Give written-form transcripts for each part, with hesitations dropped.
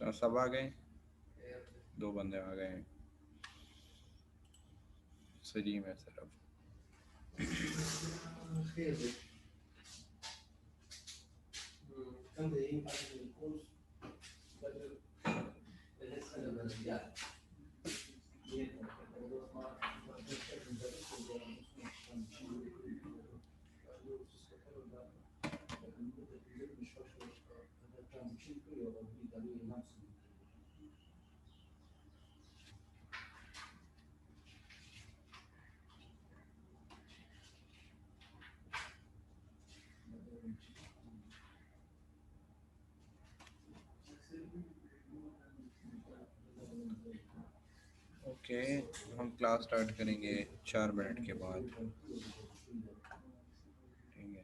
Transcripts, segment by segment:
सब आ गए, 2 बंदे आ गए हैं, सलीम है सिर्फ। ओके, हम क्लास स्टार्ट करेंगे 4 मिनट के बाद, ठीक है।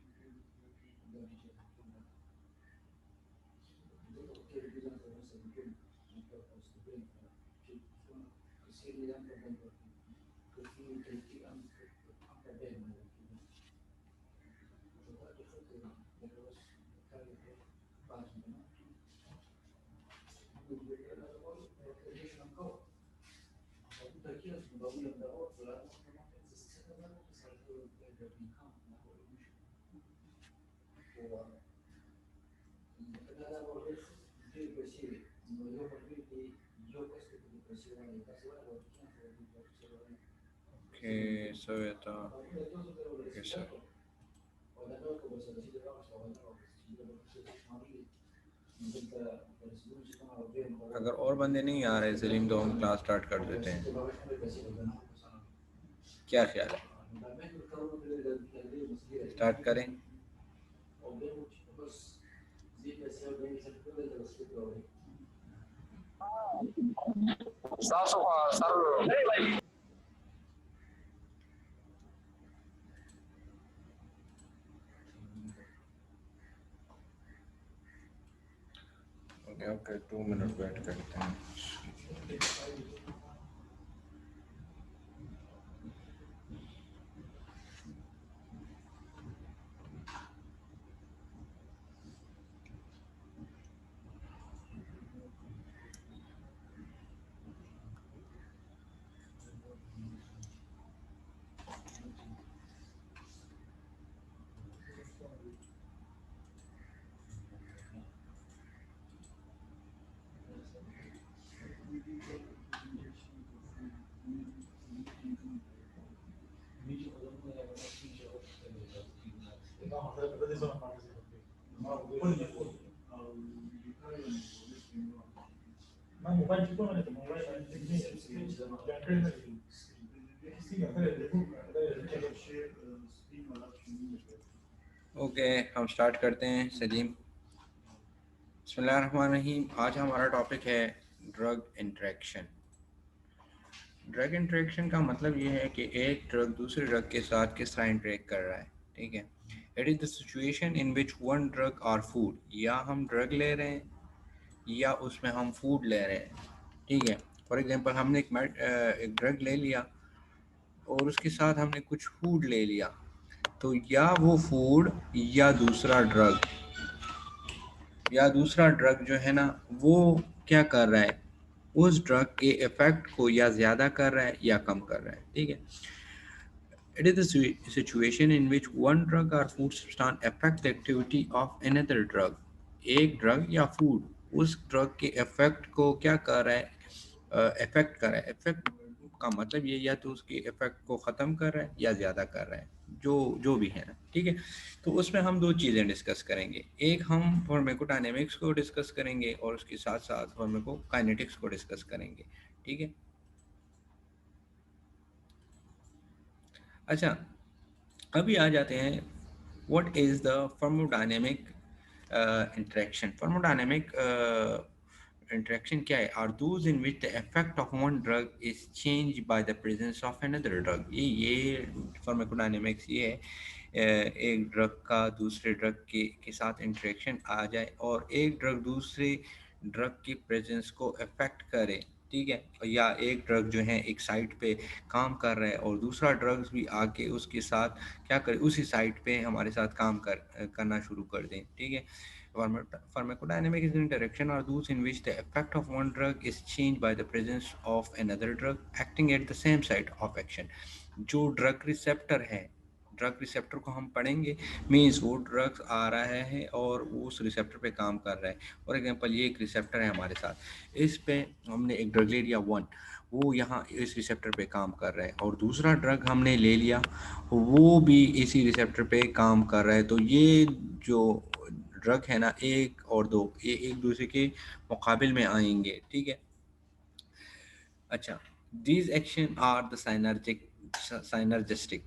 Okay, Savita. Okay, sir. अगर और बंदे नहीं आ रहे सलीम तो हम क्लास स्टार्ट कर देते हैं, क्या ख्याल है? स्टार्ट करें? ओके 2 मिनट वेट करते हैं। ओके, हम स्टार्ट करते हैं सलीम। बिस्मिल्लाहिर्रहमानिर्रहीम। आज हमारा टॉपिक है ड्रग इंटरेक्शन। ड्रग इंटरेक्शन का मतलब ये है कि एक ड्रग दूसरे ड्रग के साथ किस तरह इंटरेक्ट कर रहा है, ठीक है। It is the situation in which one drug और फूड, या हम ड्रग ले रहे हैं या उसमें हम फूड ले रहे हैं, ठीक है। फॉर एग्जांपल हमने एक ड्रग ले लिया और उसके साथ हमने कुछ फूड ले लिया, तो या वो फूड या दूसरा ड्रग जो है ना वो क्या कर रहा है, उस ड्रग के इफेक्ट को या ज़्यादा कर रहा है या कम कर रहा है, ठीक है। It is the situation in which one drug और food substance affect the activity of another drug. एक ड्रग या फूड उस ड्रग के इफेक्ट को क्या कर रहा है, इफेक्ट कर रहा है। इफेक्ट का मतलब ये या तो उसके इफेक्ट को ख़त्म कर रहा है या ज़्यादा कर रहा है, जो जो भी है ना, ठीक है। तो उसमें हम 2 चीज़ें डिस्कस करेंगे। एक हम फार्माकोडायनेमिक्स को डिस्कस करेंगे और उसके साथ साथ फार्माकोकाइनेटिक्स को डिस्कस करेंगे, ठीक है। अच्छा, अभी आ जाते हैं what is the pharmacodynamic interaction. Pharmacodynamic interaction क्या है? Are those in which the effect of one drug is change by the presence of another drug. ये फार्माकोडायनेमिक्स ये है, एक ड्रग का दूसरे ड्रग के साथ इंटरेक्शन आ जाए और एक ड्रग दूसरे ड्रग की प्रेजेंस को अफेक्ट करे, ठीक है। या एक ड्रग जो है एक साइट पे काम कर रहा है और दूसरा ड्रग्स भी आके उसके साथ क्या करे, उसी साइट पे हमारे साथ काम करना शुरू कर दें, ठीक है। Pharmacodynamic is the interaction or those in which the effect of one drug is changed by the presence of another drug acting at the same site of action. जो ड्रग रिसेप्टर है, ड्रग रिसेप्टर को हम पढ़ेंगे, means वो drugs आ रहा है और वो उस रिसेप्टर पे काम कर रहा है. फॉर एग्जांपल ये एक रिसेप्टर है हमारे साथ, इस पे हमने एक ड्रग ले लिया 1, वो यहाँ इस रिसेप्टर पे काम कर रहा है, और दूसरा ड्रग हमने ले लिया वो भी इसी रिसेप्टर पे काम कर रहा है. तो ये जो ड्रग है ना, एक और दो, ये एक दूसरे के मुकाबिल में आएंगे. ठीक है. अच्छा, these action are the synergistic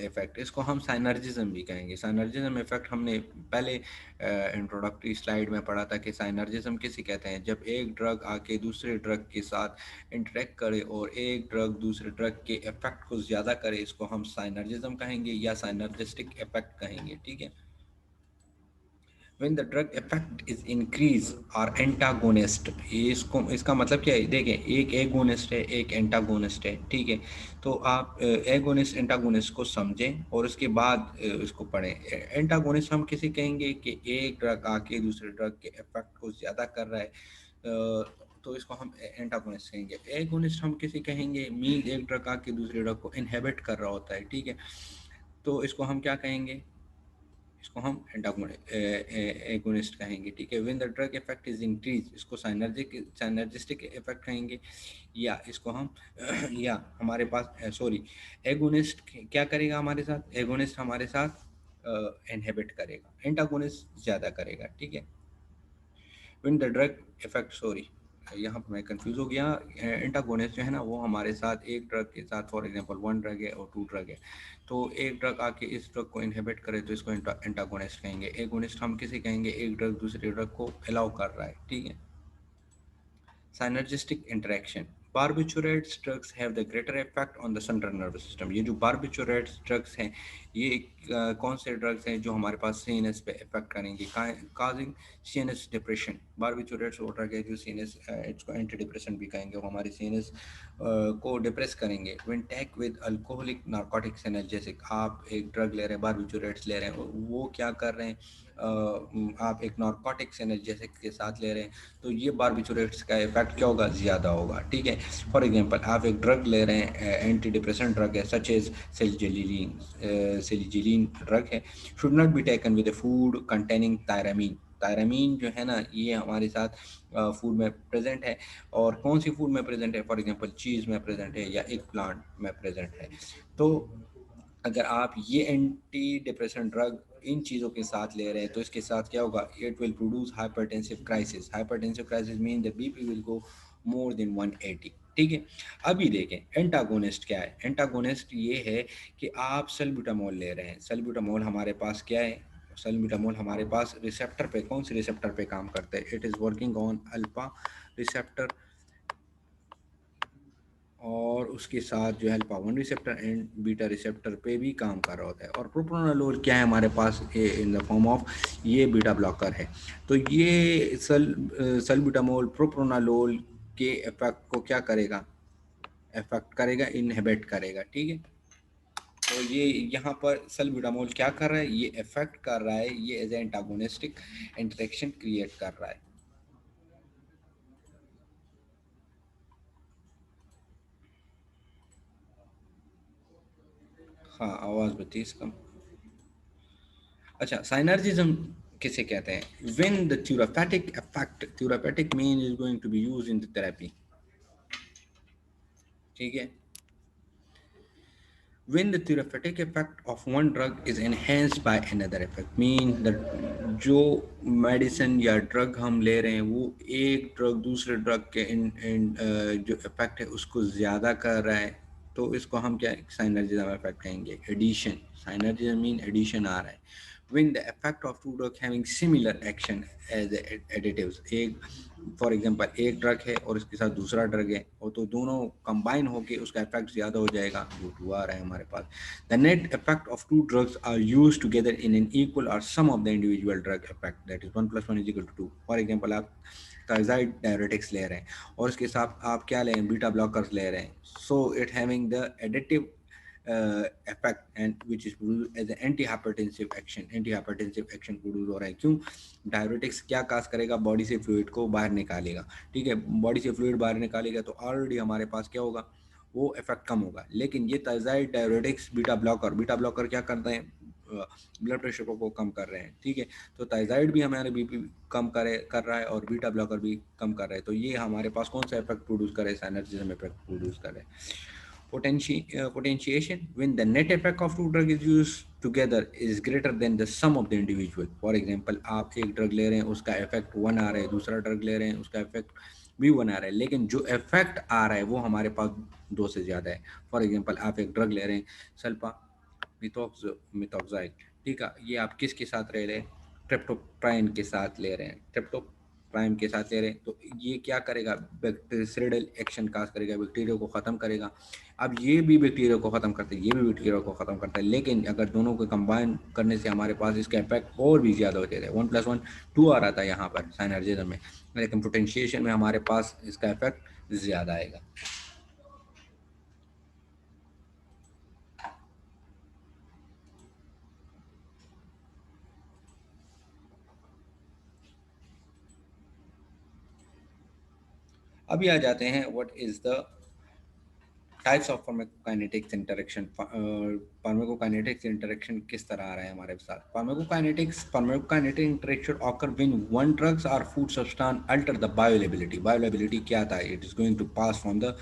effect, इसको हम साइनर्जिज्म भी कहेंगे. साइनर्जिज्म इफेक्ट हमने पहले इंट्रोडक्टरी स्लाइड में पढ़ा था कि साइनर्जिज्म किसे कहते हैं, जब एक ड्रग आके दूसरे ड्रग के साथ इंटरेक्ट करे और एक ड्रग दूसरे ड्रग के इफेक्ट को ज़्यादा करे, इसको हम साइनर्जिज्म कहेंगे या साइनर्जिस्टिक इफेक्ट कहेंगे. ठीक है. when the drug effect is increase or antagonist, इसको इसका मतलब क्या है, देखें, एक एगोनिस्ट है एक एंटागोनिस्ट है. ठीक है. तो आप एगोनिस्ट एंटागोनिस्ट को समझें और उसके बाद इसको पढ़ें. एंटागोनिस्ट हम किसे कहेंगे कि एक ड्रग आके दूसरे ड्रग के इफेक्ट को ज़्यादा कर रहा है, तो इसको हम एंटागोनिस्ट कहेंगे. एगोनिस्ट हम किसे कहेंगे, मीन एक ड्रग आके दूसरे ड्रग को इनहेबिट कर रहा होता है. ठीक है. तो इसको हम क्या कहेंगे, इसको हम एगोनिस्ट कहेंगे. ठीक है. When the drug effect is increase, इसको साइनर्जिस्टिक इफेक्ट कहेंगे, या इसको हम या हमारे पास सॉरी, एगोनिस्ट क्या करेगा हमारे साथ, एगोनिस्ट हमारे साथ इनहिबिट करेगा, एंटागोनिस्ट ज़्यादा करेगा. ठीक है. When the drug effect, sorry यहाँ पर मैं कंफ्यूज हो गया, एंटागोनिस्ट जो है ना वो हमारे साथ एक ड्रग के साथ, फॉर एग्जांपल 1 ड्रग है और 2 ड्रग है, तो एक ड्रग आके इस ड्रग को इनहिबिट करे तो इसको एंटागोनिस्ट कहेंगे. एगोनिस्ट हम किसे कहेंगे, एक ड्रग दूसरे ड्रग को अलाउ कर रहा है. ठीक है. Synergistic interaction. Barbiturates drugs have the greater effect on the central nervous system. ये जो barbiturates drugs हैं, ये कौन से drugs हैं जो हमारे पास CNS पे effect करेंगे, causing CNS depression. Barbiturates वो drug है जो CNS, इसको antidepressant भी कहेंगे, वो हमारे CNS को डिप्रेस करेंगे. When take with alcoholic narcotics analgesic, आप एक ड्रग ले रहे हैं, barbiturates ले रहे हैं, वो क्या कर रहे हैं, आप एक नार्कोटिक्स एनाल्जेसिक के साथ ले रहे हैं, तो ये बार्बिचुरेट्स का इफेक्ट क्या होगा, ज़्यादा होगा. ठीक है. फॉर एग्जांपल आप एक ड्रग ले रहे हैं, एंटी डिप्रेसेंट ड्रग है, सच एज सेलिजिलिन ड्रग है, should not be taken with food containing tyramine. Tyramine जो है ना ये हमारे साथ फूड में प्रेजेंट है, और कौन सी फूड में प्रेजेंट है, फॉर एग्जांपल चीज़ में प्रेजेंट है या एक प्लांट में प्रेजेंट है. तो अगर आप ये एंटी डिप्रेशन ड्रग इन चीज़ों के साथ ले रहे हैं तो इसके साथ क्या होगा, it will produce hypertensive crisis. Hypertensive crisis mean the BP will go more than 180. ठीक है. अभी देखें एंटागोनिस्ट क्या है. एंटागोनिस्ट ये है कि आप सल्ब्यूटामोल ले रहे हैं, सल्ब्यूटामोल हमारे पास क्या है, सल्ब्यूटामोल हमारे पास रिसेप्टर पे, कौन से रिसेप्टर पे काम करता है, it is working on alpha receptor, और उसके साथ जो है alpha 1 receptor and beta receptor पे भी काम कर रहा होता है. और प्रोप्रानोलोल क्या है हमारे पास, इन द फॉर्म ऑफ ये बीटा ब्लॉकर है. तो ये सल्ब्यूटामोल प्रोप्रानोलोल के इफेक्ट को क्या करेगा, इफेक्ट करेगा, इनहिबिट करेगा. ठीक है. तो ये यहाँ पर सल्ब्यूटामोल क्या कर रहा है, ये इफेक्ट कर रहा है, ये एज एंटागोनिस्टिक इंटरेक्शन क्रिएट कर रहा है. हाँ, आवाज़ बत्ती कम. अच्छा, साइनर्जिज्म किसे कहते हैं, when the therapeutic effect, therapeutic mean is going to be used in the therapy. ठीक है. when the therapeutic effect of one drug is enhanced by another effect, mean the जो मेडिसिन या ड्रग हम ले रहे हैं वो एक ड्रग दूसरे ड्रग के जो इफेक्ट है उसको ज़्यादा कर रहा है, तो इसको हम क्या साइनर्जिज्म इफेक्ट कहेंगे. एडिशन, साइनर्जिज्म मीन एडिशन आ रहा है. when the effect of two drugs having similar action as additives, एक फॉर एग्जांपल एक ड्रग है और इसके साथ दूसरा ड्रग है, और तो दोनों कंबाइन होके उसका इफेक्ट ज़्यादा हो जाएगा, जो टू आ रहा है हमारे पास. The net effect of two drugs are use together in an equal और sum of the individual drug effect, that is 1+1 = 2. For example आप थायराइड डायरेटिक्स ले रहे हैं और इसके साथ आप क्या ले रहे हैं, बीटा ब्लॉकर्स ले रहे हैं, so it having the additive effect and which is produced as an anti hypertensive action produce हो रहा है। क्यों? डायरेटिक्स क्या काज करेगा? बॉडी से फ्लूइड को बाहर निकालेगा, ठीक है। बॉडी से फ्लूइड बाहर निकालेगा तो ऑलरेडी हमारे पास क्या होगा? वो इफेक्ट कम होगा। लेकिन ये थायराइड डायरेटिक्स बीटा ब्लॉकर क्या करते हैं? ब्लड प्रेशर को कम कर रहे हैं, ठीक है। तो थायराइड भी हमारे बीपी कम कर रहा है और बीटा ब्लॉकर भी कम कर रहा है। तो ये हमारे पास कौन सा इफेक्ट प्रोड्यूस कर रहे हैं? एनर्जिज्म इफेक्ट प्रोड्यूस कर रहे हैं। Potentiation, when the net effect of two drugs is used together is greater than the sum of the individual. For example, आप एक ड्रग ले रहे हैं उसका इफेक्ट 1 आ रहा है, दूसरा ड्रग ले रहे हैं उसका इफेक्ट भी 1 आ रहा है, लेकिन जो इफेक्ट आ रहा है वो हमारे पास 2 से ज़्यादा है। फॉर एग्जाम्पल, आप एक ड्रग ले रहे हैं सल्फा मिथोक्साइल, ठीक है। ये आप किसके साथ ले रहे हैं? ट्रिप्टोप्राइन के साथ ले रहे हैं, ट्रिप्टोप्राइन के साथ ले रहे हैं। तो ये क्या करेगा? बैक्टीरियल एक्शन काज करेगा, बैक्टीरिया को ख़त्म करेगा। अब ये भी बैक्टीरिया को ख़त्म करते हैं, ये भी बैक्टीरिया को ख़त्म करता है, लेकिन अगर दोनों को कंबाइन करने से हमारे पास इसका इफेक्ट और भी ज़्यादा हो जाता है। 1+1 2 आ रहा था यहाँ पर साइनर्जिज्म में, लेकिन पोटेंशिएशन में हमारे पास इसका इफेक्ट ज़्यादा आएगा। अभी आ जाते हैं what is the types of pharmacokinetics interaction. Pharmacokinetics interaction किस तरह आ रहा है हमारे साथ? Pharmacokinetic interaction occur when one drugs or food substance alter the bioavailability क्या था? It is going to pass from the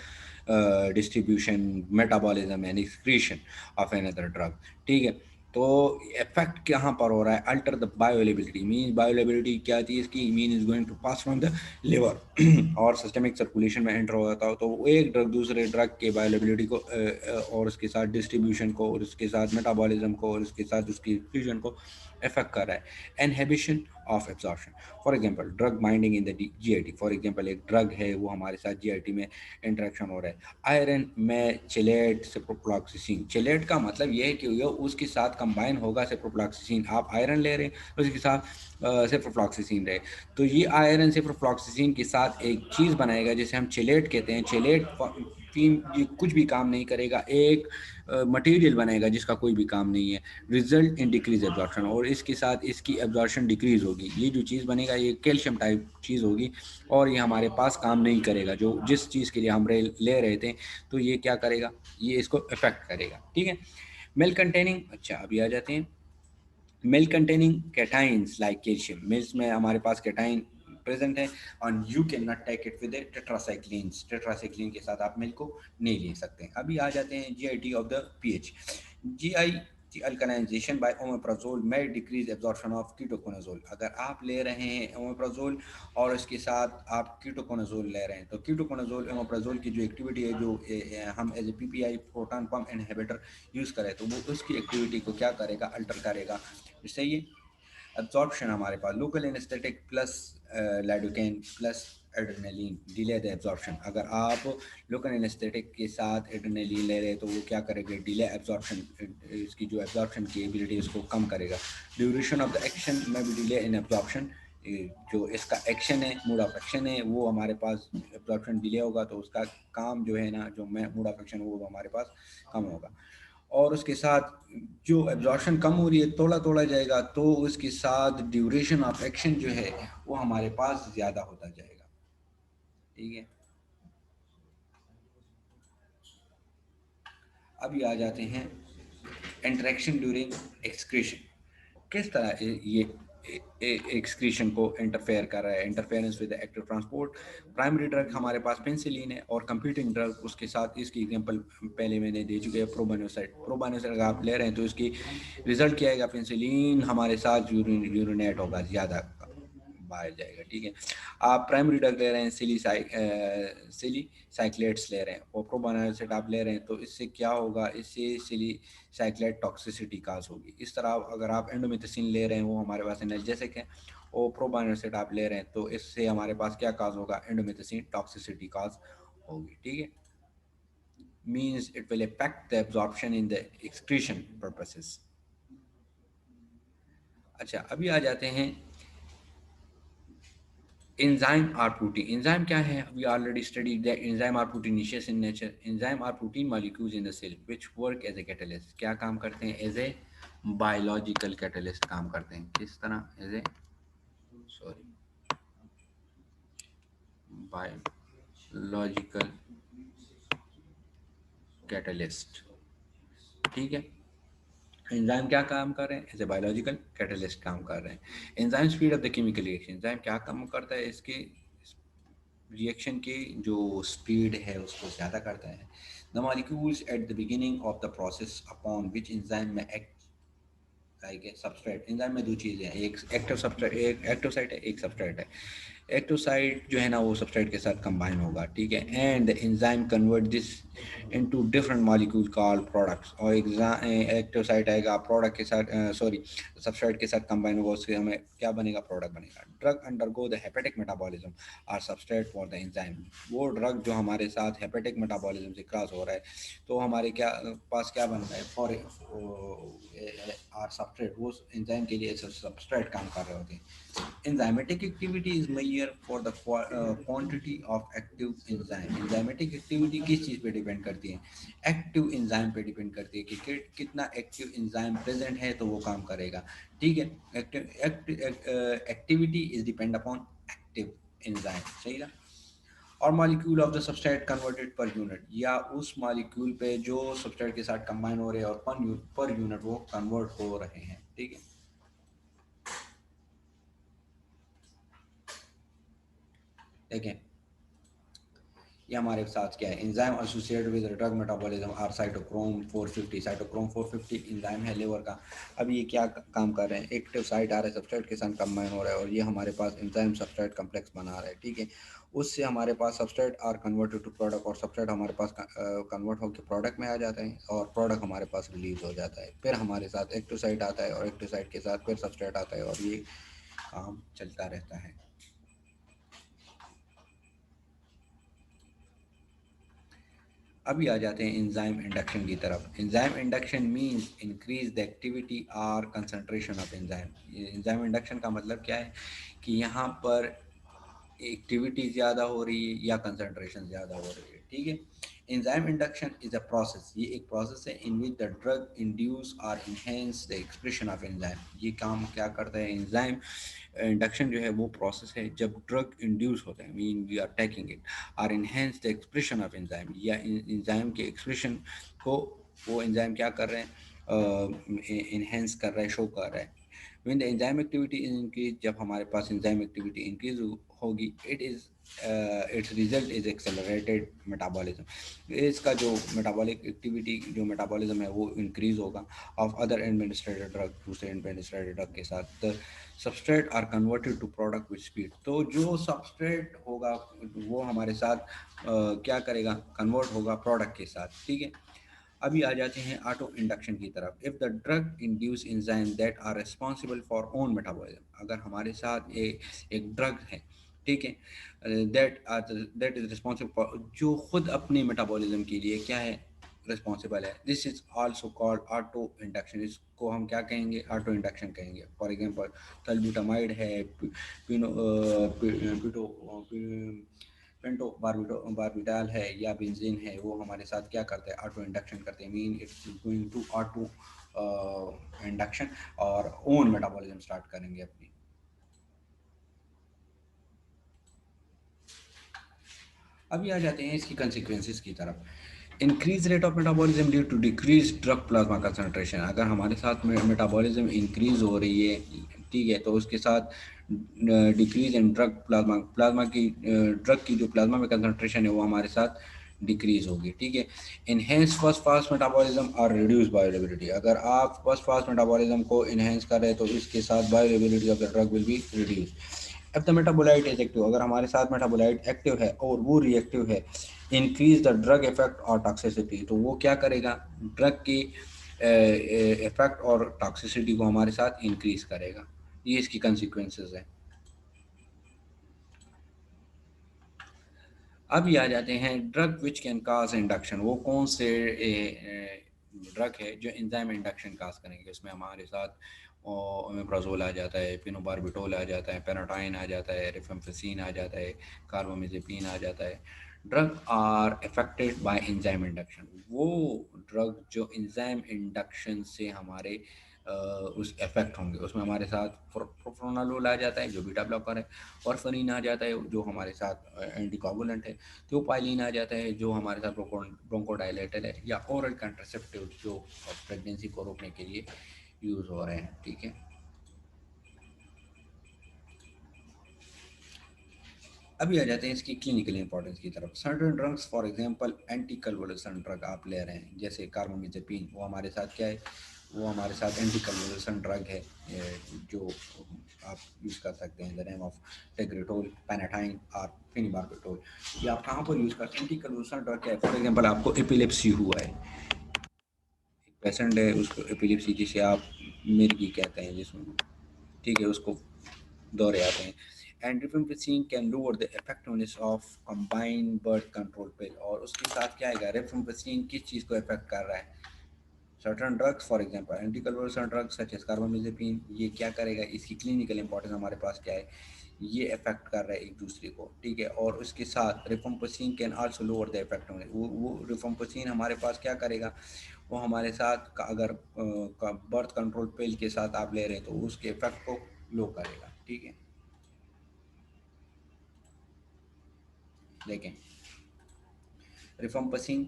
distribution, metabolism and excretion of another drug, ठीक है। तो इफेक्ट कहाँ पर हो रहा है? Alter the bioavailability mean bioavailability क्या थी इसकी? Mean is going to pass from the liver और सिस्टमिक सर्कुलेशन में एंटर हो जाता हो, तो एक ड्रग दूसरे ड्रग के बायोअवेलेबिलिटी को और उसके साथ डिस्ट्रीब्यूशन को और उसके साथ मेटाबॉलिज्म को और उसके साथ उसकी फ्यूजन को इफेक्ट कर रहा है। Inhibition of absorption, for example drug binding in the GIT. For example एक ड्रग है वो हमारे साथ जीआईटी में इंटरेक्शन हो रहा है। आयरन में चेलेट सेप्रोफ्लॉक्सासिन, चेलेट का मतलब ये है कि ये उसके साथ कंबाइन होगा सेप्रोफ्लॉक्सासिन। आप आयरन ले रहे हैं उसके साथ सेप्रोफ्लॉक्सासिन रहे, तो ये आयरन सेप्रोफ्लॉक्सासिन के साथ एक चीज़ बनाएगा जिसे हम चेलेट कहते हैं। चेलेट ये कुछ भी काम नहीं करेगा, एक मटेरियल बनाएगा जिसका कोई भी काम नहीं है। रिजल्ट इन डिक्रीज एब्जॉर्प्शन, और इसके साथ इसकी एब्जॉर्प्शन डिक्रीज होगी। ये जो चीज़ बनेगा ये कैल्शियम टाइप चीज़ होगी और ये हमारे पास काम नहीं करेगा। जो जिस चीज़ के लिए हम ले रहे थे, तो ये क्या करेगा? ये इसको इफेक्ट करेगा, ठीक है। मिल्क कंटेनिंग, अच्छा अभी आ जाते हैं milk containing cations like calcium. Milk में हमारे पास कैटाइन प्रेजेंट है और you can not take it with tetracycline के साथ आप मिल्क को नहीं ले सकते। अभी आ जाते हैं GIT of the pH. GI alkalization by omeprazole में डिक्रीज एब्जॉर्प्शन ऑफ कीटोकोनाजोल। अगर आप ले रहे हैं ओमेप्राजोल और इसके साथ आप कीटोकोनाजोल ले रहे हैं, तो कीटोकोनाजोल ओमेप्राजोल की जो एक्टिविटी है, जो हम as a PPI proton pump inhibitor use करें, तो वो उसकी एक्टिविटी को क्या करेगा? अल्टर करेगा। इससे ये एब्जॉर्प्शन हमारे पास local anesthetic plus lidocaine plus adrenaline delay the absorption. अगर आप लोकल एनेस्थेटिक के साथ एड्रेनलिन ले रहे हैं तो वो क्या करेगा? डिले एब्जॉर्प्शन, इसकी जो एब्जॉर्प्शन की एबिलिटी है उसको कम करेगा। ड्यूरेशन ऑफ द एक्शन में भी डिले इन एब्जॉर्प्शन, जो इसका एक्शन है, मोड ऑफ एक्शन है, वो हमारे पास एब्जॉर्प्शन डिले होगा तो उसका काम जो है ना, जो मोड ऑफ एक्शन वो हमारे पास कम होगा। और उसके साथ जो एब्जॉर्प्शन कम हो रही है, तोड़ा तोड़ा जाएगा, तो उसके साथ ड्यूरेशन ऑफ एक्शन जो है वो हमारे पास ज़्यादा होता जाएगा, ठीक है। अभी आ जाते हैं इंटरेक्शन ड्यूरिंग एक्सक्रीशन। किस तरह ये एक्सक्रीशन को इंटरफेयर कर रहा है? Interference with active transport. Primary drug हमारे पास पेंसिलिन है और कंपीटिंग ड्रग उसके साथ, इसकी एग्जांपल पहले मैंने दे चुके हैं, प्रोबानोसाइड अगर आप ले रहे हैं तो इसकी रिजल्ट क्या आएगा? पेंसिलिन हमारे साथ यूरिनेट होगा, ज़्यादा बाहर जाएगा, ठीक है। आप प्राइमरी ड्रग ले रहे हैं, सिली साइक्लेट्स ले रहे हैं और प्रोबानासेट आप ले रहे हैं, तो इससे क्या होगा? इससे सिली साइक्लेट टॉक्सिसिटी काज होगी। इस तरह अगर आप एंडोमेथसिन ले रहे हैं, वो हमारे पास एनाल्जेसिक है, और प्रोबानासेट आप ले रहे हैं तो इससे हमारे पास क्या काज होगा? एंडोमेथसिन टॉक्सिसिटी काज होगी, ठीक है। Means it will effect the absorption in the excretion purposes. अच्छा अभी आ जाते हैं enzyme are protein. Enzyme क्या है? We already studied that enzyme are proteinaceous in nature. Enzyme are protein molecules in the cell which work as a catalyst. क्या काम करते हैं? As a biological catalyst काम करते हैं. किस तरह? As a biological catalyst. ठीक है. एंजाइम क्या काम कर रहे हैं? एज ए बायोलॉजिकल कैटलिस्ट काम कर रहे हैं. Enzyme speed of the chemical reaction. Enzyme क्या काम करता है? इसके रिएक्शन की जो स्पीड है उसको ज़्यादा करता है. The molecules at the beginning of the process upon which enzyme में act like a substrate. Enzyme में दो चीज़ें हैं, एक एक्टिव सबस्ट्रेट, एक एक्टिव साइट है, एक सबस्ट्रेट है. एक्टिव साइट जो है ना वो सबस्ट्रेट के साथ कंबाइन होगा. ठीक है. And the enzyme convert this into different molecule called products. और एक्टिव साइट आएगा प्रोडक्ट के साथ, सॉरी, सबस्ट्रेट के साथ कंबाइन होगा, उससे हमें क्या बनेगा? प्रोडक्ट बनेगा. Drug undergo the hepatic metabolism are substrate for the enzyme. वो ड्रग जो हमारे साथ हेपेटिक मेटाबॉलिज्म से क्रॉस हो रहा है तो हमारे क्या पास क्या बन रहा है? For are substrate. वो एंजाइम के लिए सबस्ट्रेट काम कर रहे होते हैं. Enzymatic activity is measured for the quantity of active enzyme. Enzymatic activity किस चीज़ पे डिपेंड करती है? एक्टिव एंजाइम पे डिपेंड करती है कि कितना एक्टिव एंजाइम प्रेजेंट है तो वो काम करेगा. ठीक है. Activity is depend upon active enzyme. सही ना. और molecule of the substrate converted per unit, या उस मॉलिक्यूल पे जो सबस्ट्रेट के साथ कंबाइन हो रहे हैं और पर यूनिट वो कन्वर्ट हो रहे हैं. ठीक है. देखें ये हमारे साथ क्या है? Enzyme associated with drug metabolism are cytochrome 450. Cytochrome 450 enzyme है लिवर का. अब ये क्या काम कर रहे हैं? एक्टिव साइट आ रहा है, सबस्ट्रेट के साथ कंबाइन हो रहा है और ये हमारे पास एंजाइम सबस्ट्रेट कम्प्लेक्स बना रहा है. ठीक है. उससे हमारे पास substrate are converted to product, और सबस्ट्रेट हमारे पास कन्वर्ट होकर प्रोडक्ट में आ जाता है और प्रोडक्ट हमारे पास रिलीज हो जाता है. फिर हमारे साथ एक्टिव साइट आता है और एक्टिव साइट के साथ फिर सबस्ट्रेट आता है और ये काम चलता रहता है. अभी आ जाते हैं एंजाइम इंडक्शन की तरफ. Enzyme induction means increase the activity और concentration of enzyme. Enzyme induction का मतलब क्या है? कि यहाँ पर एक्टिविटी ज़्यादा हो रही है या कंसंट्रेशन ज़्यादा हो रही है. ठीक है. Enzyme induction is a process. ये एक प्रोसेस है इन विच द ड्रग इंड्यूस और enhance the expression of enzyme. ये काम क्या करता है? एंजाइम इंडक्शन जो है वो प्रोसेस है जब ड्रग इंड्यूस होते हैं, mean we are taking it, और enhance the expression of enzyme, या एंजाइम के एक्सप्रेशन को वो एंजाइम क्या कर रहे हैं? इनहेंस कर रहा है, शो कर रहा है. when the enzyme activity is increased, जब हमारे पास enzyme activity increase होगी, its result is accelerated metabolism. इसका जो metabolic activity, जो metabolism है वो increase होगा of other administrated drug, दूसरे administrated drug के साथ. the substrate are converted to product with speed. तो जो substrate होगा वो हमारे साथ क्या करेगा? कन्वर्ट होगा प्रोडक्ट के साथ. ठीक है. अभी आ जाते हैं ऑटो इंडक्शन की तरफ. If the drug induce enzyme that are responsible for own metabolism. अगर हमारे साथ एक ड्रग है, ठीक है, दैट इज रिस्पॉन्सिबल फॉर, जो खुद अपने मेटाबॉलिज्म के लिए क्या है? रिस्पॉन्सिबल है. This is also called auto induction. इसको हम क्या कहेंगे? ऑटो इंडक्शन कहेंगे. फॉर एग्जांपल थलब्यूटामाइड है, पिनो पिटो पेंटो बारबिटाल है या बेंजीन है, वो हमारे साथ क्या करते हैं? ऑटो इंडक्शन करते हैं. Mean it's going to auto induction और ओन मेटाबॉलिज्म स्टार्ट करेंगे अपनी. अभी आ जाते हैं इसकी कंसिक्वेंसेस की तरफ. Increase rate of metabolism due to decrease drug plasma concentration. अगर हमारे साथ में मेटाबॉलिज्म इंक्रीज हो रही है, ठीक है, तो उसके साथ डिक्रीज इन ड्रग प्लाज्मा की ड्रग की जो प्लाज्मा में कंसंट्रेशन है वो हमारे साथ डिक्रीज होगी. ठीक है. इनहेंस फर्स्ट फास्ट मेटाबॉलिज्म और रिड्यूस बायोअवेलेबिलिटी. अगर आप फर्स्ट फास्ट मेटाबॉलिज्म को इनहेंस कर रहे हैं तो इसके साथ bioavailability of the drug will be reduce. अब द मेटाबोलाइट इज एक्टिव. अगर हमारे साथ मेटाबोलाइट एक्टिव है और वो रिएक्टिव है, इंक्रीज द ड्रग इफेक्ट और टॉक्सिसिटी. तो वो क्या करेगा? ड्रग की इफेक्ट और टॉक्सिसिटी को हमारे साथ इंक्रीज करेगा. ये इसकी कंसिक्वेंसेस है. अब ये आ जाते हैं drug which can cause induction. वो कौन से ड्रग है जो एंजाइम इंडक्शन काज करेंगे। उसमें हमारे साथ ओमेप्राजोल आ जाता है, फिनोबार्बिटोल आ जाता है, पेनाटाइन आ जाता है, रिफेम्पिसिन आ जाता है, कार्बामेजेपिन आ जाता है। Drug are affected by enzyme induction. वो ड्रग जो एंजाइम इंडक्शन से हमारे उस इफेक्ट होंगे, उसमें हमारे साथ प्रोप्रानोलोल आ जाता है जो बीटा ब्लॉकर है, वारफरीन आ जाता है जो हमारे साथ एंटीकोगुलेंट है, थियोपाइलिन आ जाता है जो हमारे साथ ब्रोंकोडायलेटर है, या ओरल कंट्रासेप्टिव जो प्रेगनेंसी को रोकने के लिए यूज़ हो रहे हैं। ठीक है, अभी आ जाते हैं इसकी क्लिनिकल इंपॉर्टेंस की तरफ। Certain drugs for example anticonvulsion drug आप ले रहे हैं जैसे कार्बामेजेपिन, वो हमारे साथ क्या है, वो हमारे साथ एंटी कन्वुलेशन ड्रग है, जो आप यूज़ कर सकते हैं द नेम ऑफ टेग्रेटोल, पेनाटाइन और फिनिबार्बिटोल। ये आप कहाँ पर यूज़ करते हैं? एंटी कन्वुलेशन ड्रग क्या है? फॉर एग्जाम्पल आपको एपिलेप्सी हुआ है, पेशेंट है उसको एपिलेप्सी जिसे आप मिर्गी कहते हैं जिसमें, ठीक है, उसको दौरे आते हैं, and rifampicin can lower the effectiveness of combined birth control पिल। और उसके साथ क्या आएगा? रिफेम्पिसिन किस चीज़ को इफेक्ट कर रहा है? Certain drugs for example anti conversion drugs such as carbamazepine, ये क्या करेगा? इसकी क्लिनिकल इंपॉर्टेंस हमारे पास क्या है? ये इफेक्ट कर रहा है एक दूसरे को, ठीक है। और उसके साथ rifampicin can also lower the effect on, वो रिफेम्पिसिन हमारे पास क्या करेगा? वो हमारे साथ अगर बर्थ कंट्रोल पिल के साथ आप ले रहे हैं तो उसके इफेक्ट को लो करेगा, ठीक है। देखें, रिफेम्पिसिन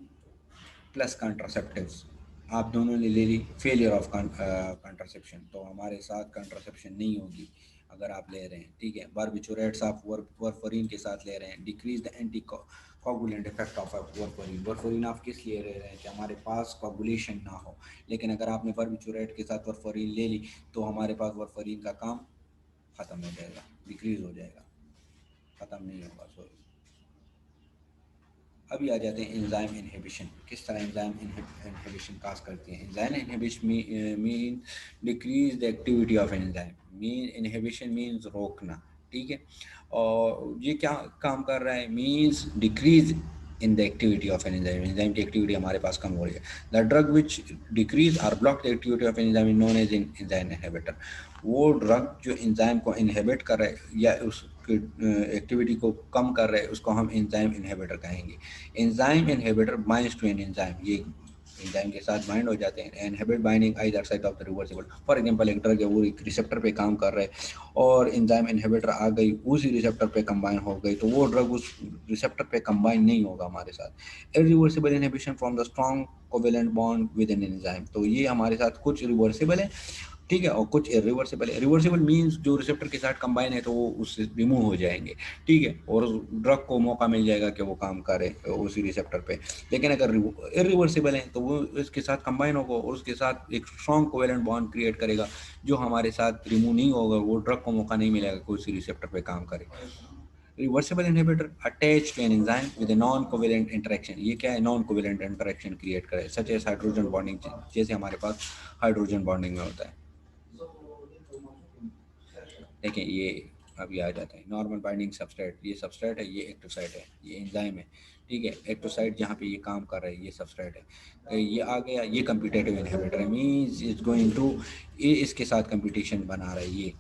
प्लस कंट्रासेप्टिव्स आप दोनों ने ले ली, फेलियर ऑफ कंट्रासेप्शन, तो हमारे साथ कंट्रासेप्शन नहीं होगी अगर आप ले रहे हैं, ठीक है। बारबिचुरेट्स आप वारफरीन के साथ ले रहे हैं, decrease the anticoagulant effect of warfarin. Warfarin आप किस लिए ले रहे हैं? कि हमारे पास कोगुलेशन ना हो। लेकिन अगर आपने बारबिचुरेट के साथ वारफरीन ले ली तो हमारे पास वारफरीन का काम ख़त्म हो जाएगा, डिक्रीज हो जाएगा, ख़त्म नहीं होगा, सॉरी। अभी आ जाते हैं एंजाइम इनहिबिशन, किस तरह एंजाइम इनहिबिशन काज करती है। Enzyme inhibition mean decrease the activity of enzyme, mean inhibition means रोकना, ठीक है। और ये क्या काम कर रहा है? Means decrease in the activity of an enzyme, enzyme की एक्टिविटी हमारे पास कम हो रही है। द ड्रग विच डिक्रीज और block the activity of enzyme is known as enzyme inhibitor. वो ड्रग जो एंजाइम को इनहिबिट कर रहा है या उस एक्टिविटी को कम कर रहे हैं उसको हम एंजाइम इनहिबिटर कहेंगे। Enzyme inhibitor binds to an enzyme, ये एंजाइम के साथ बाइंड हो जाते हैं। Inhibit binding either side of the reversible. For example एक ड्रग है वो एक रिसेप्टर पे काम कर रहा है और एंजाइम इनहिबिटर आ गई उसी रिसेप्टर पे कंबाइन हो गई तो वो ड्रग उस रिसेप्टर पे कंबाइन नहीं होगा हमारे साथ। Irreversible inhibition from the strong covalent bond with an enzyme, तो ये हमारे साथ कुछ रिवर्सिबल है, ठीक है, और कुछ इरिवर्सिबल है। रिवर्सिबल मींस जो रिसेप्टर के साथ कंबाइन है तो वो उससे रिमूव हो जाएंगे, ठीक है, और ड्रग को मौका मिल जाएगा कि वो काम करे उसी रिसेप्टर पे। लेकिन अगर इरिवर्सिबल है तो वो इसके साथ कंबाइन होगा और उसके साथ एक स्ट्रॉन्ग कोवेलेंट बॉन्ड क्रिएट करेगा जो हमारे साथ रिमूव नहीं होगा, वो ड्रग को मौका नहीं मिलेगा कि उसी रिसेप्टर पे काम करे। Reversible inhibitor attach to an enzyme with non covalent interaction, ये क्या है? नॉन कोवेलेंट इंटरेक्शन क्रिएट करे सच एज हाइड्रोजन बॉन्डिंग, जैसे हमारे पास हाइड्रोजन बॉन्डिंग में होता है। देखें ये अभी आ जाते हैं नॉर्मल बाइंडिंग सबस्ट्रेट, ये सबस्ट्रेट है, ये एक्टोसाइट है, ये एंजाइम है, ठीक है। एक्टोसाइट जहाँ पे ये काम कर रहा है ये सबस्ट्रेट है, ये आ गया, ये कम्पिटेटिव इनहिबिटर है, मींस इज गोइंग टू, ये इसके साथ कंपटीशन बना रहा है ये,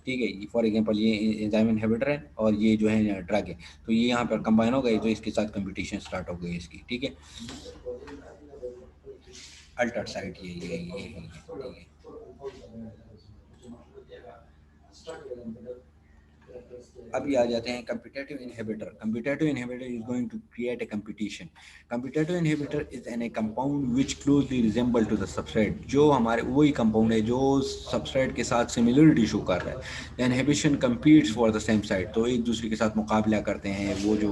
ठीक है। फॉर एग्जांपल ये एंजाइम इनहिबिटर है और ये जो है ड्रग है, तो ये यहाँ पर कंबाइन हो गई तो इसके साथ कंपटीशन स्टार्ट हो गई इसकी, ठीक है। अल्टर साइट ये ठीक है। अभी आ जाते हैं competitive inhibitor. Competitive inhibitor is going to create a competition. Competitive inhibitor is an a compound which closely resemble to the substrate, जो हमारे वही कंपाउंड है जो सबस्ट्रेट के साथ सिमिलरिटी शो कर रहा है। The inhibition competes for the same site, तो एक दूसरे के साथ मुकाबला करते हैं वो जो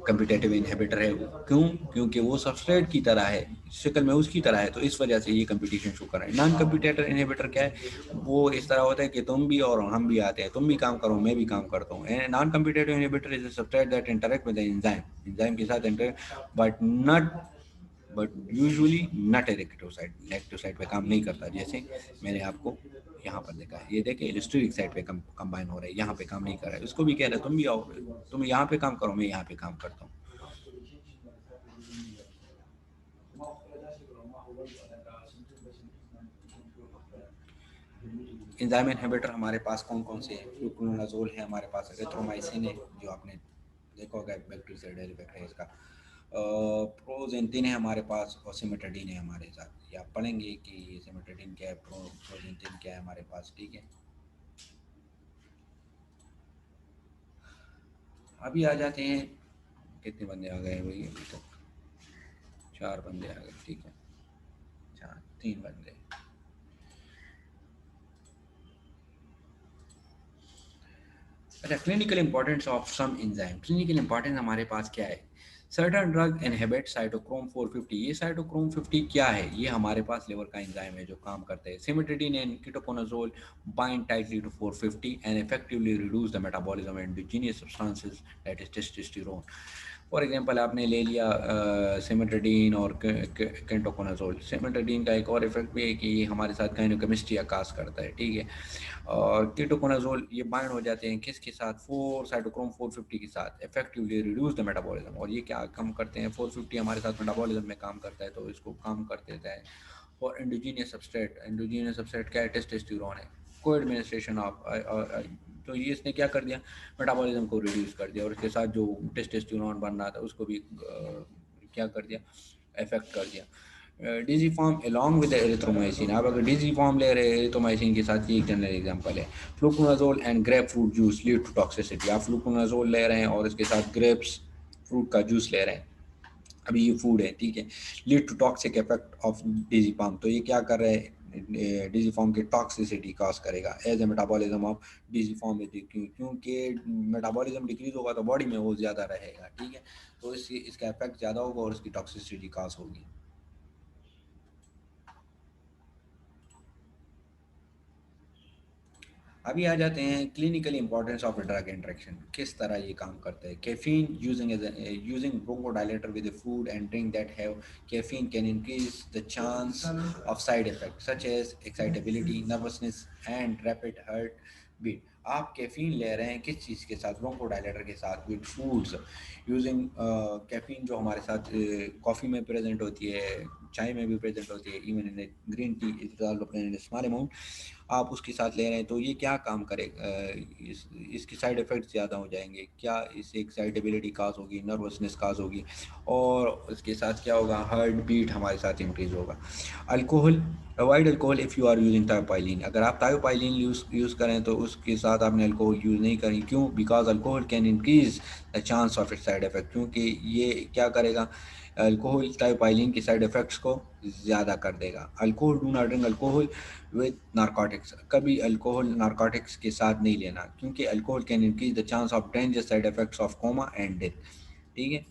कम्पिटेटिव इनहिबिटर है। क्यों? क्योंकि वो सबस्ट्रेट की तरह है, शक्ल में उसकी तरह है, तो इस वजह से ये कंपटीशन शो कर रहा है। नॉन कम्पिटेटिव इनहिबिटर क्या है? वो इस तरह होता है कि तुम भी और हम भी आते हैं, तुम भी काम करो मैं भी काम करता हूँ। Non competitive inhibitor is a substrate that interact with enzyme, enzyme के साथ interact but usually not a rectocyte, rectocyte पे काम नहीं करता, जैसे मैंने आपको यहाँ पर देखा है। ये देखिए इलेक्ट्रिक साइड पे कंबाइन हो रहा है, यहाँ पे काम नहीं कर रहा है, उसको भी कह रहा है तुम भी आओ, तुम यहाँ पे काम करो मैं यहाँ पे काम करता हूँ। एंजाइम इनहिबिटर हमारे पास कौन कौन से हैं? फ्लुकोनाजोल है हमारे पास, एरिथ्रोमाइसिन है जो आपने देखा होगा बैक्टीरियासाइडल इफेक्ट है इसका, प्रोजेंटिन है हमारे पास, और सिमेटाडीन है हमारे साथ। ये आप पढ़ेंगे कि सिमेटाडीन क्या है, प्रोजेंटिन क्या है हमारे पास, ठीक है। अभी आ जाते हैं, कितने बंदे आ गए भाई अभी तक? 4 बंदे आ गए, ठीक है, 4 3 बंदे। अच्छा, clinical importance of some enzyme. Clinical importance हमारे पास क्या है? Certain drug inhibit cytochrome 450। ये साइटोक्रोम 50 क्या है? ये हमारे पास लिवर का एंजाइम है जो काम करता है। Cimetidine and ketoconazole bind tightly to 450 and effectively reduce the metabolism and indigenous substances that is testosterone. For example आपने ले लिया सिमेट्रिडिन और केंटोकोनाजोल। सिमेट्रिडिन का एक और इफेक्ट भी है कि ये हमारे साथ गायनोकेमिस्ट्री आकाश करता है, ठीक है। और कीटोकोनाजोल ये बाइंड हो जाते हैं किसके साथ? 4 साइटोक्रोम 450 के साथ, इफेक्टिवली रिड्यूस द मेटाबॉलिज्म। और ये क्या कम करते हैं? 450 हमारे साथ मेटाबॉलिज्म में काम करता है, तो इसको कम कर देता है। और एंडोजीनियस सबस्ट्रेट, एंडोजीनियस सबस्ट्रेट क्या है? टेस्टोस्टेरोन है। को एडमिनिस्ट्रेशन ऑफ, तो ये इसने क्या कर दिया? मेटाबॉलिज्म को रिड्यूस कर दिया, और इसके साथ जो टेस्टोस्टेरोन बन रहा था उसको भी क्या कर दिया? इफेक्ट कर दिया। डिजी फॉर्म अलॉन्ग विद एरिथ्रोमाइसिन। आप अगर डिजी फॉर्म ले रहे हैं एरिथ्रोमाइसिन के साथ, ये एक जनरल एग्जांपल है। Fluconazole and grapefruit juice lead to toxicity. आप फ्लुकोनाजोल ले रहे हैं और इसके साथ ग्रेप्स फ्रूट का जूस ले रहे हैं, अभी ये फूड है, ठीक है। Lead to toxic effect of digoxin. तो ये क्या कर रहे हैं? डिजीफॉर्म की टॉक्सिसिटी कॉज करेगा एज ए मेटाबॉलिज्म ऑफ डिजीफॉर्म इज डिक्रीज। क्योंकि मेटाबॉलिज्म डिक्रीज होगा तो बॉडी में वो ज़्यादा रहेगा, ठीक है। तो इसका इफेक्ट ज़्यादा होगा और इसकी टॉक्सिसिटी कॉज होगी। अभी आ जाते हैं clinical importance of drug interaction, किस तरह ये काम करता है। Caffeine using bronchodilator with food and drink that have caffeine can increase the chance of side effect such as excitability, nervousness and rapid heart beat. आप कैफीन ले रहे हैं किस चीज़ के साथ? ब्रोंकोडायलेटर के साथ, विद फूड्स यूजिंग कैफीन जो हमारे साथ कॉफ़ी में प्रेजेंट होती है, चाय में भी प्रेजेंट होती है, even in green tea it is in small amount, आप उसके साथ ले रहे हैं। तो ये क्या काम करेगा? इसके साइड इफ़ेक्ट्स ज़्यादा हो जाएंगे। क्या? इससे एक्साइटेबिलिटी काज होगी, नर्वसनेस काज होगी, और उसके साथ क्या होगा? हार्ट बीट हमारे साथ इंक्रीज होगा। Alcohol, avoid alcohol if you are using theophylline. अगर आप थायोपाइलिन यूज़ करें तो उसके साथ आपने अल्कोहल यूज़ नहीं करें। क्यों? Because alcohol can increase the chance of it side effect. क्योंकि ये क्या करेगा? अल्कोहल थायोपाइलिन के साइड इफ़ेक्ट्स को ज़्यादा कर देगा। Alcohol, do not drink alcohol with narcotics. कभी अल्कोहल नारकोटिक्स के साथ नहीं लेना, क्योंकि alcohol can increase the chance of danger side effects of coma and death, ठीक है।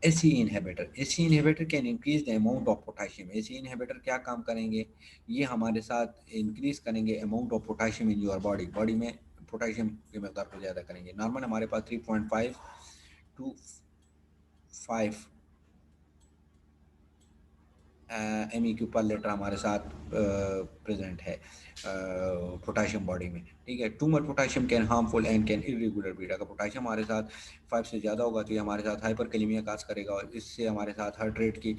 AC inhibitor, AC inhibitor can increase the amount of potassium. AC inhibitor क्या काम करेंगे? ये हमारे साथ इंक्रीज करेंगे amount of potassium in your body. Body में पोटाशियम की मकदार को ज़्यादा करेंगे। नॉर्मल हमारे पास 3.5 to 5 M E Q per litre हमारे साथ प्रेजेंट है पोटाशियम बॉडी में, ठीक है। Too much potassium can harmful and can irregular beat. अगर पोटाशियम हमारे साथ 5 से ज़्यादा होगा तो ये हमारे साथ हाइपरकैलेमिया काज करेगा, और इससे हमारे साथ हार्ट रेट की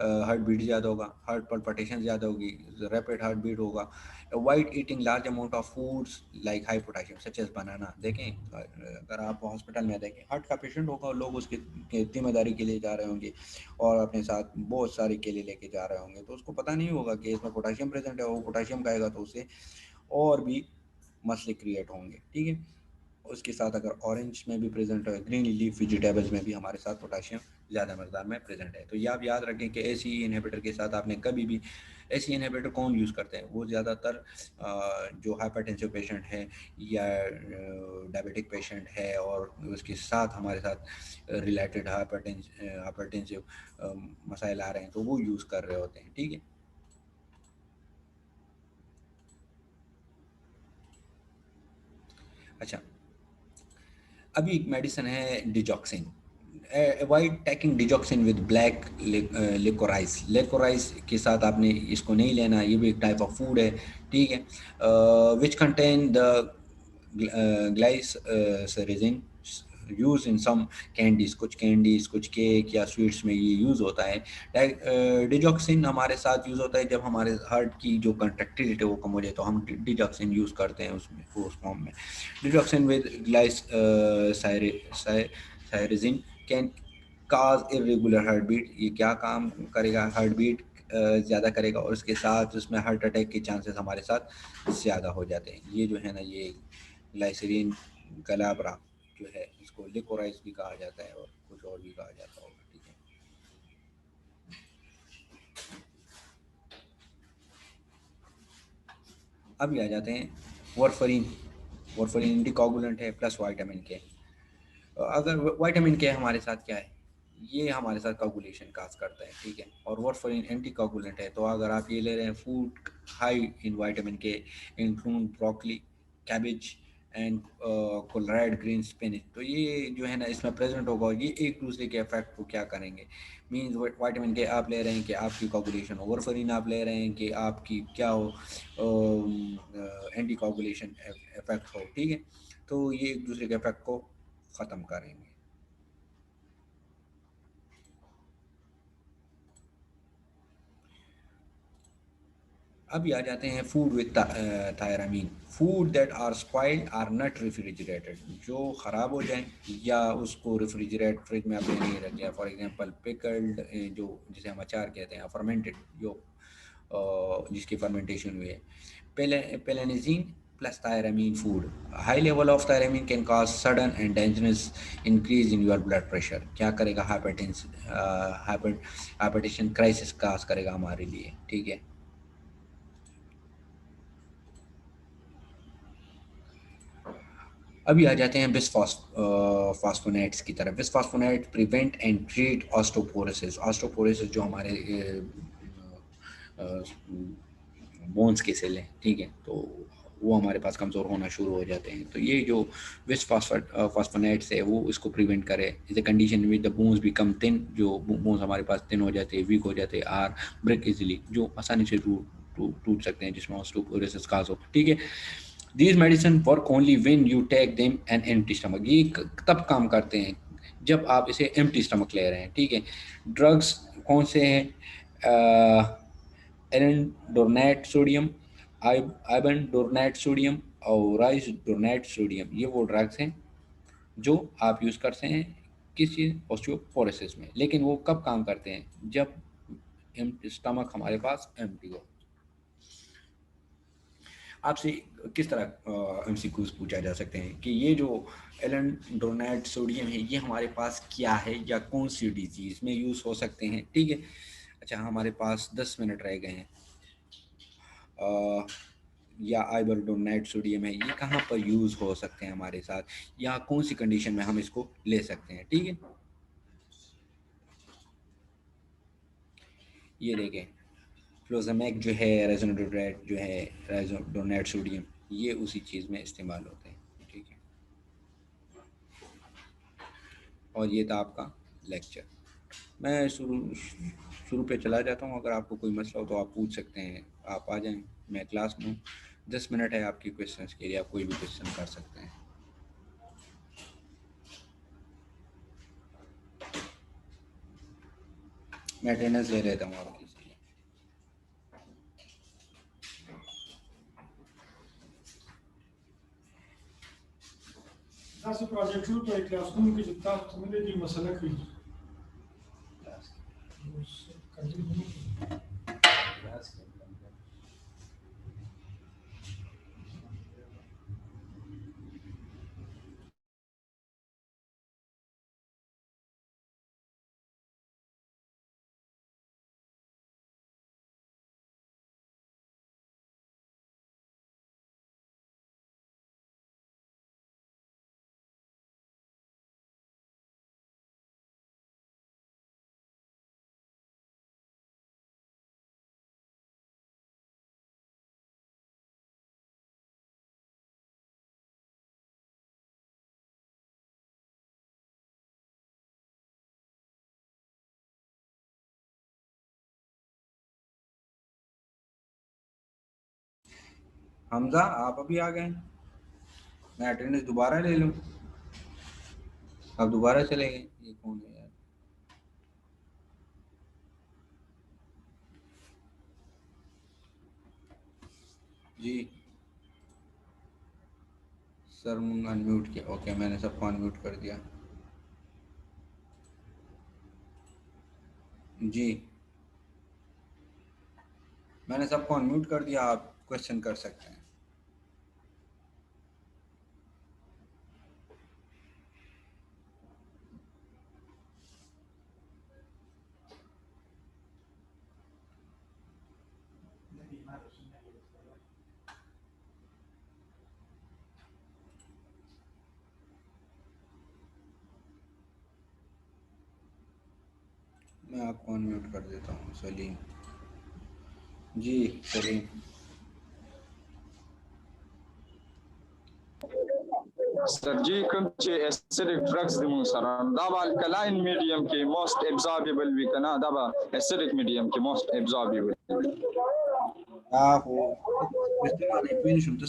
हार्ट बीट ज़्यादा होगा, हार्ट पल्पिटेशन ज़्यादा होगी, रैपिड हार्ट बीट होगा। Avoid eating large amount of foods like high potassium such as banana. देखें, अगर आप हॉस्पिटल में देखें, हार्ट का पेशेंट होगा और लोग उसकी जिम्मेदारी के लिए जा रहे होंगे और अपने साथ बहुत सारे केले लेके जा रहे होंगे, तो उसको पता नहीं होगा कि इसमें पोटाशियम प्रेजेंट है। वो पोटाशियम खाएगा तो उससे और भी मसले क्रिएट होंगे, ठीक है। उसके साथ अगर ऑरेंज में भी प्रेजेंट है, ग्रीन लीफ वेजिटेबल्स में भी हमारे साथ पोटाशियम ज़्यादा मकदार में प्रेजेंट है। तो ये आप याद रखें कि एसी इनहिबिटर के साथ आपने कभी भी, एसी इनहिबिटर कौन यूज़ करते हैं? वो ज़्यादातर जो हाइपरटेंसिव पेशेंट है या डायबिटिक पेशेंट है और उसके साथ हमारे साथ रिलेटेड हाइपरटेंसिव मसाइल आ रहे हैं, तो वो यूज़ कर रहे होते हैं, ठीक है। अच्छा, अभी एक मेडिसिन है digoxin. Avoid taking digoxin with black liquorice. Liquorice के साथ आपने इसको नहीं लेना, ये भी एक टाइप ऑफ फूड है, ठीक है। Which contain the glycyrrhizin use in some candies, कुछ केक या स्वीट्स में ये यूज़ होता है। डिजॉक्सिन हमारे साथ यूज़ होता है जब हमारे हार्ट की जो कंट्रक्टिलिटी वो कम हो जाए, तो हम डिजॉक्सिन यूज़ करते हैं उसमें, उस फॉर्म में। Digoxin with glycyrrhizin can cause irregular heart beat. ये क्या काम करेगा? हार्ट बीट ज़्यादा करेगा, और उसके साथ उसमें हार्ट अटैक के चांसेस हमारे साथ ज़्यादा हो जाते हैं। ये जो है ना, ये ग्लाइसरीन गलाब्रा जो है, इसको लिकोराइस भी कहा जाता है और कुछ और भी कहा जाता होगा, ठीक है। अब ये आ जाते हैं वारफरीन। वारफरीन एंटीकोगुलेंट है प्लस विटामिन के। अगर विटामिन के हमारे साथ क्या है, ये हमारे साथ कोगुलेशन काज करता है, ठीक है। और वारफरीन एंटी कोगुलेंट है, तो अगर आप ये ले रहे हैं food high in vitamin K, include broccoli, cabbage and collard green spinach, तो ये जो है ना इसमें प्रेजेंट होगा, और ये एक दूसरे के इफेक्ट को क्या करेंगे। मीन्स विटामिन के आप ले रहे हैं कि आपकी कोगुलेशन हो, वारफरीन आप ले रहे हैं कि आपकी क्या हो, एंटी कोगुलेशन इफेक्ट हो, ठीक है। तो ये एक दूसरे के इफेक्ट को ख़त्म करेंगे। अब ये आ जाते हैं food with tyramine. Food that are spoiled or not refrigerated, जो ख़राब हो जाए या उसको रेफ्रिजरेट फ्रिज में आपने नहीं रख, फॉर एग्जांपल पिकल्ड, जो जिसे हम अचार कहते हैं, फर्मेंटेड, जो जिसकी फर्मेंटेशन हुई है। Phenelzine plus tyramine food. High level of tyramine can cause sudden and dangerous increase in your blood pressure. क्या करेगा? हाइपरटेंशन क्राइसिस काज करेगा हमारे लिए, ठीक है। अभी आ जाते हैं बिस्फॉस्फोनेट्स की तरफ। Bisphosphonate prevent and treat osteoporosis. Osteoporosis जो हमारे बोन्स के सेल हैं, ठीक है, तो वो हमारे पास कमज़ोर होना शुरू हो जाते हैं। तो ये जो बिस्फॉस्फोनेट्स है वो इसको प्रिवेंट करे। Is a condition with the bones become thin, जो बोन्स हमारे पास थिन हो जाते हैं, वीक हो जाते हैं, आर ब्रेक इजिली, जो आसानी से टूट सकते हैं, जिसमें ऑस्टोपोरोसिस काज हो, ठीक है। These medicine work only when you take them an empty stomach. ये तब काम करते हैं जब आप इसे एम्प्टी स्टमक ले रहे हैं, ठीक है। ड्रग्स कौन से हैं? एरेंडोर्नेट सोडियम, आइबन डोरनेट सोडियम और राइस डोरनेट सोडियम, ये वो ड्रग्स हैं जो आप यूज़ करते हैं किस चीज़, ऑस्टियोपोरोसिस में। लेकिन वो कब काम करते हैं? जब स्टमक हमारे पास एम्प्टी हो। आपसे किस तरह एमसीक्यूज पूछा जा सकते हैं कि ये जो एलेंडोनाइड सोडियम है, ये हमारे पास क्या है या कौन सी डिजीज में यूज़ हो सकते हैं, ठीक है। अच्छा, हमारे पास 10 मिनट रह गए हैं। या आइबरडोनाइड सोडियम है, ये कहाँ पर यूज़ हो सकते हैं हमारे साथ, या कौन सी कंडीशन में हम इसको ले सकते हैं, ठीक है। ये देखें, फ्लोजामेक जो है, रेजोनोडेट जो है, रेजोडोनेट सोडियम, ये उसी चीज़ में इस्तेमाल होते हैं, ठीक है। और ये था आपका लेक्चर। मैं शुरू शुरू पे चला जाता हूँ, अगर आपको कोई मसला हो तो आप पूछ सकते हैं, आप आ जाएं, मैं क्लास में हूँ। 10 मिनट है आपकी क्वेश्चंस के लिए, आप कोई भी क्वेश्चन कर सकते हैं। मैं अटेंडेंस ले लेता हूँ आपकी। Nasıl projetul pe classroom que está também de masala que Hamza, आप अभी आ गए? मैं अटेंडेंस दोबारा ले लूँ? अब दोबारा चले गए, ये कौन है यार? जी सर अनम्यूट किया, ओके मैंने सबको अनम्यूट कर दिया। जी मैंने सबको अनम्यूट कर दिया, आप क्वेश्चन कर सकते हैं। मैं आपको अनम्यूट कर देता हूँ, सलीम। जी Salim. Surgery ce acidic drugs di mun saran daba alkaline medium ke most absorbable we kana daba acidic medium ke most absorbable Bravo. Questa mano è quindi giunto a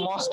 most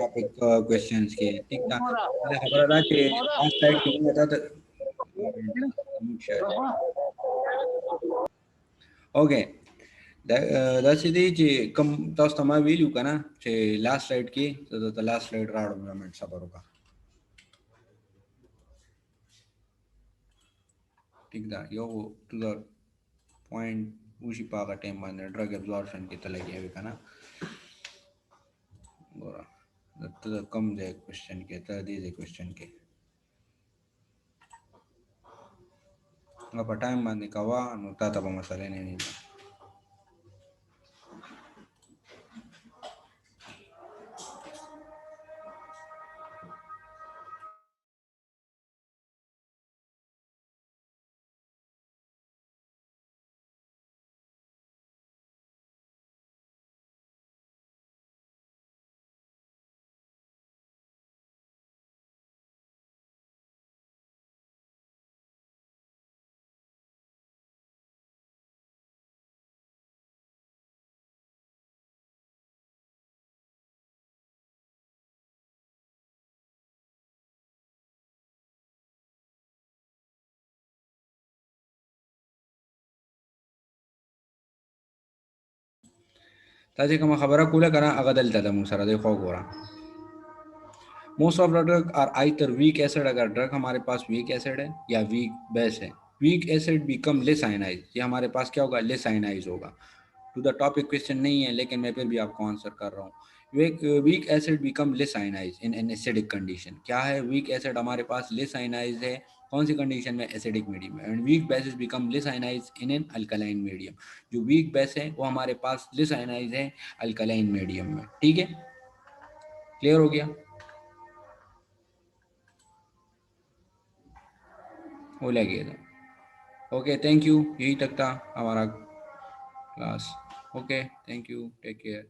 topic questions के ठीक था। मुझे खबर था कि लास्ट टाइम क्यों बता था। ओके दस दी जी कम तो तमा वीडियो का ना चे लास्ट स्लाइड की तो लास्ट स्लाइड राउंड में मिनट सब होगा ठीक था। यो टू द पॉइंट उसी पागा टाइम में ड्रग एब्जॉर्प्शन की तरह किया भी का ना गोरा तो कम दे क्वेश्चन के तरह दीजिए क्वेश्चन के apa time mandi kawa no tata pa masale ne taje kama khabara kula kana agadal tada musara देखो गोरा most of the drug are either weak acid. अगर ड्रग हमारे पास वीक एसिड है या वीक बेस है, weak acid become less ionise, ये हमारे पास क्या होगा, लेस आयनाइज होगा। टू द टॉपिक क्वेश्चन नहीं है लेकिन मैं फिर भी आपको आंसर कर रहा हूँ। Weak acid become less ionise in an acidic condition. क्या है, वीक एसिड हमारे पास लेस आयनाइज है कौन सी कंडीशन में, एसिडिक मीडियम में। And weak bases become less ionise in an alkaline medium. जो वीक बेस है वो हमारे पास लेस आयनाइज है अल्कलाइन मीडियम में। ठीक है, क्लियर हो गया? हो लगेगा। ओके थैंक यू, यही तक था हमारा class. Okay thank you, take care.